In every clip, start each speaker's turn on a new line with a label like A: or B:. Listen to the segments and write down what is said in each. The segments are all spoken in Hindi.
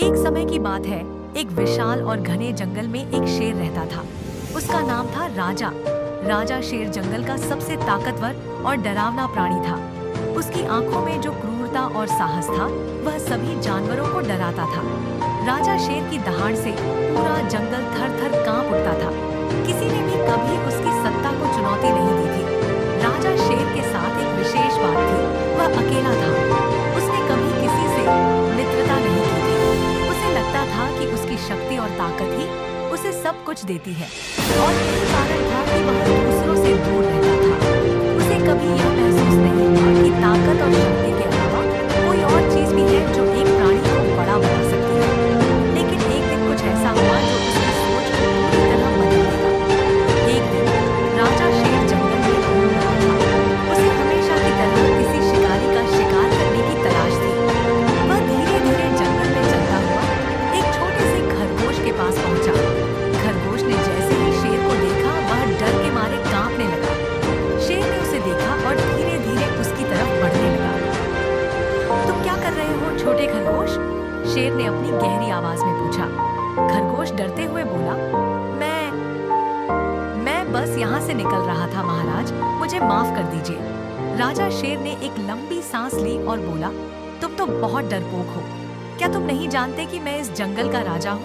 A: एक समय की बात है, एक विशाल और घने जंगल में एक शेर रहता था। उसका नाम था राजा। राजा शेर जंगल का सबसे ताकतवर और डरावना प्राणी था। उसकी आंखों में जो क्रूरता और साहस था, वह सभी जानवरों को डराता था। राजा शेर की दहाड़ से पूरा जंगल थर-थर कांप उठता था। किसी ने भी कभी उसकी सत्ता को चुनौती नहीं दी थी। राजा शेर के साथ एक विशेष बात थी, वह अकेला था। उसने कभी किसी से मित्रता नहीं की थी। उसे लगता था कि उसकी शक्ति और ताकत ही उसे सब कुछ देती है, और यही कारण था कि वह दूसरों से दूर रहता था। उसे कभी यह महसूस नहीं हुआ कि ताकत और शक्ति के अलावा कोई और चीज भी है जो एक प्राणी को बड़ा बना सकती है। लेकिन एक दिन कुछ ऐसा हुआ जो उसकी सोच को पूरी तरह बदल देगा। एक दिन राजा शेर जंगल में घूम रहा था। उसे हमेशा की तरह किसी शिकारी का शिकार करने की तलाश थी। वह धीरे-धीरे जंगल में चलता हुआ एक छोटे से खरगोश के पास पहुंचा। खरगोश ने जैसे ही शेर को देखा, वह डर के मारे कांपने लगा। शेर ने उसे देखा और धीरे-धीरे उसकी तरफ बढ़ने लगा। तुम क्या कर रहे हो, छोटे खरगोश? शेर ने अपनी गहरी आवाज में पूछा। खरगोश डरते हुए बोला, मैं बस यहाँ से निकल रहा था महाराज, मुझे माफ कर दीजिए। राजा शेर ने एक लंबी सांस ली और बोला, तुम तो बहुत डरपोक हो। क्या तुम नहीं जानते कि मैं इस जंगल का राजा हूँ?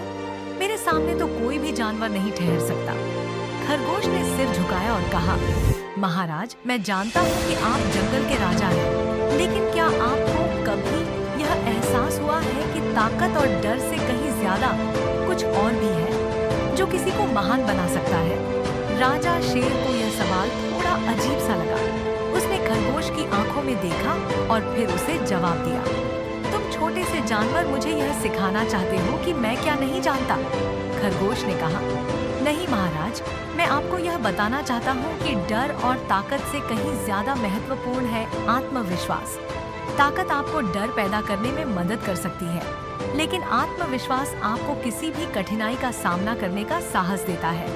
A: मेरे सामने तो कोई भी जानवर नहीं ठहर सकता। खरगोश ने सिर झुकाया और कहा, महाराज, मैं जानता हूँ कि आप जंगल के राजा हैं, लेकिन क्या आपको कभी यह एहसास हुआ है कि ताकत और डर से कहीं ज्यादा कुछ और भी है जो किसी को महान बना सकता है? राजा शेर को यह सवाल थोड़ा अजीब सा लगा। उसने खरगोश की आंखों में देखा और फिर उसे जवाब दिया, तुम छोटे से जानवर मुझे यह सिखाना चाहते हो कि मैं क्या नहीं जानता? खरगोश ने कहा, नहीं महाराज, मैं आपको यह बताना चाहता हूँ कि डर और ताकत से कहीं ज्यादा महत्वपूर्ण है आत्मविश्वास। ताकत आपको डर पैदा करने में मदद कर सकती है, लेकिन आत्मविश्वास आपको किसी भी कठिनाई का सामना करने का साहस देता है।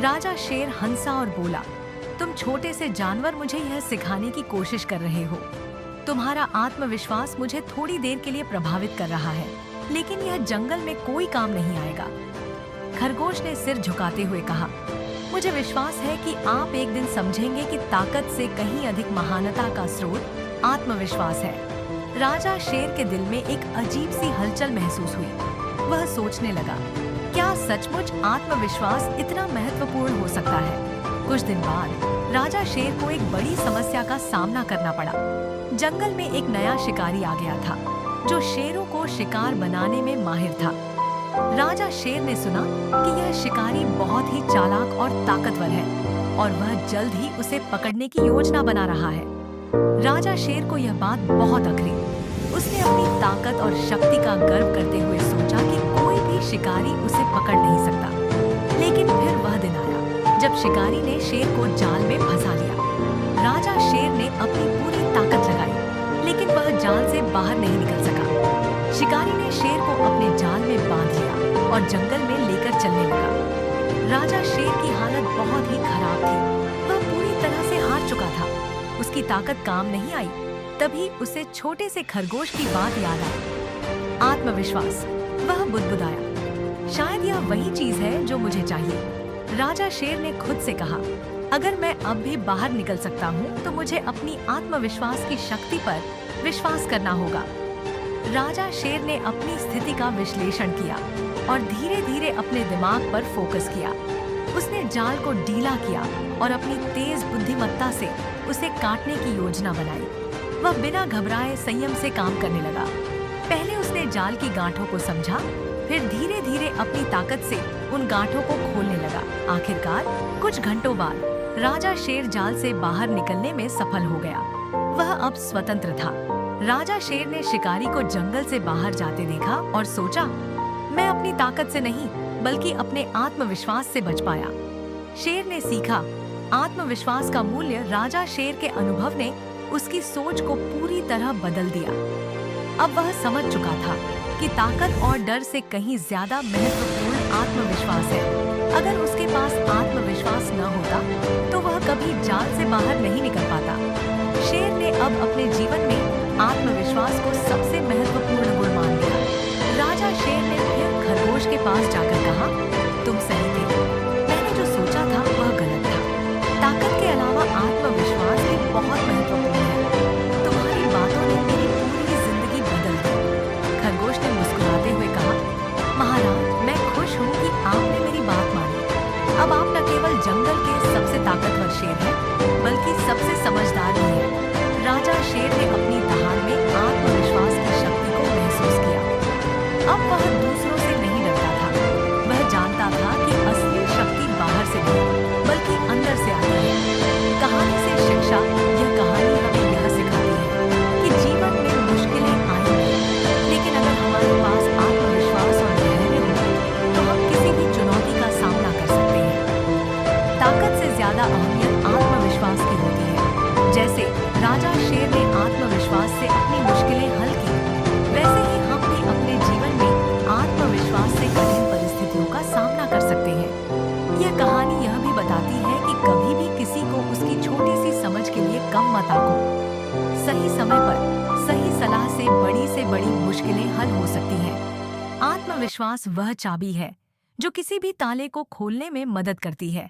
A: राजा शेर हंसा और बोला, तुम छोटे से जानवर मुझे यह सिखाने की कोशिश कर रहे हो। तुम्हारा आत्मविश्वास मुझे थोड़ी देर के लिए प्रभावित कर रहा है, लेकिन यह जंगल में कोई काम नहीं आएगा। खरगोश ने सिर झुकाते हुए कहा, मुझे विश्वास है कि आप एक दिन समझेंगे कि ताकत से कहीं अधिक महानता का स्रोत आत्मविश्वास है। राजा शेर के दिल में एक अजीब सी हलचल महसूस हुई। वह सोचने लगा, क्या सचमुच आत्मविश्वास इतना महत्वपूर्ण हो सकता है? कुछ दिन बाद राजा शेर को एक बड़ी समस्या का सामना करना पड़ा। जंगल में एक नया शिकारी आ गया था, जो शेरों को शिकार बनाने में माहिर था। राजा शेर ने सुना कि यह शिकारी बहुत ही चालाक और ताकतवर है, और वह जल्द ही उसे पकड़ने की योजना बना रहा है। राजा शेर को यह बात बहुत अखरी। उसने अपनी ताकत और शक्ति का गर्व करते हुए सोचा कि कोई भी शिकारी उसे पकड़ नहीं सकता। लेकिन फिर वह दिन आया जब शिकारी ने शेर को जाल में फंसा लिया। राजा शेर ने अपनी पूरी ताकत लगाई, लेकिन वह जाल से बाहर नहीं निकल सका। शिकारी ने शेर को अपने जाल में बांध लिया और जंगल में लेकर चलने लगा। राजा शेर की हालत बहुत ही खराब थी। वह पूरी तरह से हार चुका था। उसकी ताकत काम नहीं आई। तभी उसे छोटे से खरगोश की बात याद आई। आत्मविश्वास। वह बुदबुदाया, शायद यह वही चीज है जो मुझे चाहिए। राजा शेर ने खुद से कहा, अगर मैं अब भी बाहर निकल सकता हूँ तो मुझे अपनी आत्मविश्वास की शक्ति पर विश्वास करना होगा। राजा शेर ने अपनी स्थिति का विश्लेषण किया और धीरे-धीरे अपने दिमाग पर फोकस किया। उसने जाल को ढीला किया और अपनी तेज बुद्धिमत्ता से उसे काटने की योजना बनाई। वह बिना घबराए संयम से काम करने लगा। पहले उसने जाल की गांठों को समझा, फिर धीरे-धीरे अपनी ताकत से उन गांठों को खोलने लगा। आखिरकार कुछ घंटों बाद राजा शेर जाल से बाहर निकलने में सफल हो गया। वह अब स्वतंत्र था। राजा शेर ने शिकारी को जंगल से बाहर जाते देखा और सोचा, मैं अपनी ताकत से नहीं बल्कि अपने आत्मविश्वास से बच पाया। शेर ने सीखा, आत्मविश्वास का मूल्य। राजा शेर के अनुभव ने उसकी सोच को पूरी तरह बदल दिया। अब वह समझ चुका था कि ताकत और डर से कहीं ज्यादा महत्वपूर्ण आत्मविश्वास है। अगर उसके पास आत्मविश्वास न होता तो वह कभी जाल से बाहर नहीं निकल पाता। शेर ने अब अपने जीवन में आत्मविश्वास को सबसे महत्वपूर्ण गुण मान लिया। राजा शेर खरगोश के पास जाकर कहा, तुम सही थे, मैंने जो सोचा था वह गलत था। ताकत के अलावा आत्मविश्वास भी बहुत महत्वपूर्ण है। तुम्हारी बातों ने मेरी पूरी जिंदगी बदल दी। खरगोश ने मुस्कुराते हुए कहा, महाराज, मैं खुश हूँ कि आपने मेरी बात मानी। अब आप न केवल जंगल के सबसे ताकतवर शेर हैं, बल्कि सबसे समझदार भी हैं। राजा शेर ने अपनी दहाड़ में आत्मविश्वास की शक्ति को महसूस किया। अब वह दूसरों से नहीं डरता था। वह जानता था कि असली शक्ति बाहर से नहीं, बल्कि अंदर से आती है। कहानी से शिक्षा, यह कहानी हमें यह सिखाती है कि जीवन में मुश्किलें आएंगी, लेकिन अगर हमारे पास आत्मविश्वास और धैर्य हो, तो हम किसी भी चुनौती का सामना कर सकते हैं। ताकत से ज्यादा अहमियत आत्मविश्वास की होती है। जैसे राजा शेर ने आत्मविश्वास से अपनी मुश्किलें हल की, वैसे ही हम भी अपने जीवन में आत्मविश्वास से कठिन परिस्थितियों का सामना कर सकते हैं। यह कहानी यह भी बताती है कि कभी भी किसी को उसकी छोटी सी समझ के लिए कम मत आंको। सही समय पर सही सलाह से बड़ी मुश्किलें हल हो सकती हैं। आत्मविश्वास वह चाबी है जो किसी भी ताले को खोलने में मदद करती है।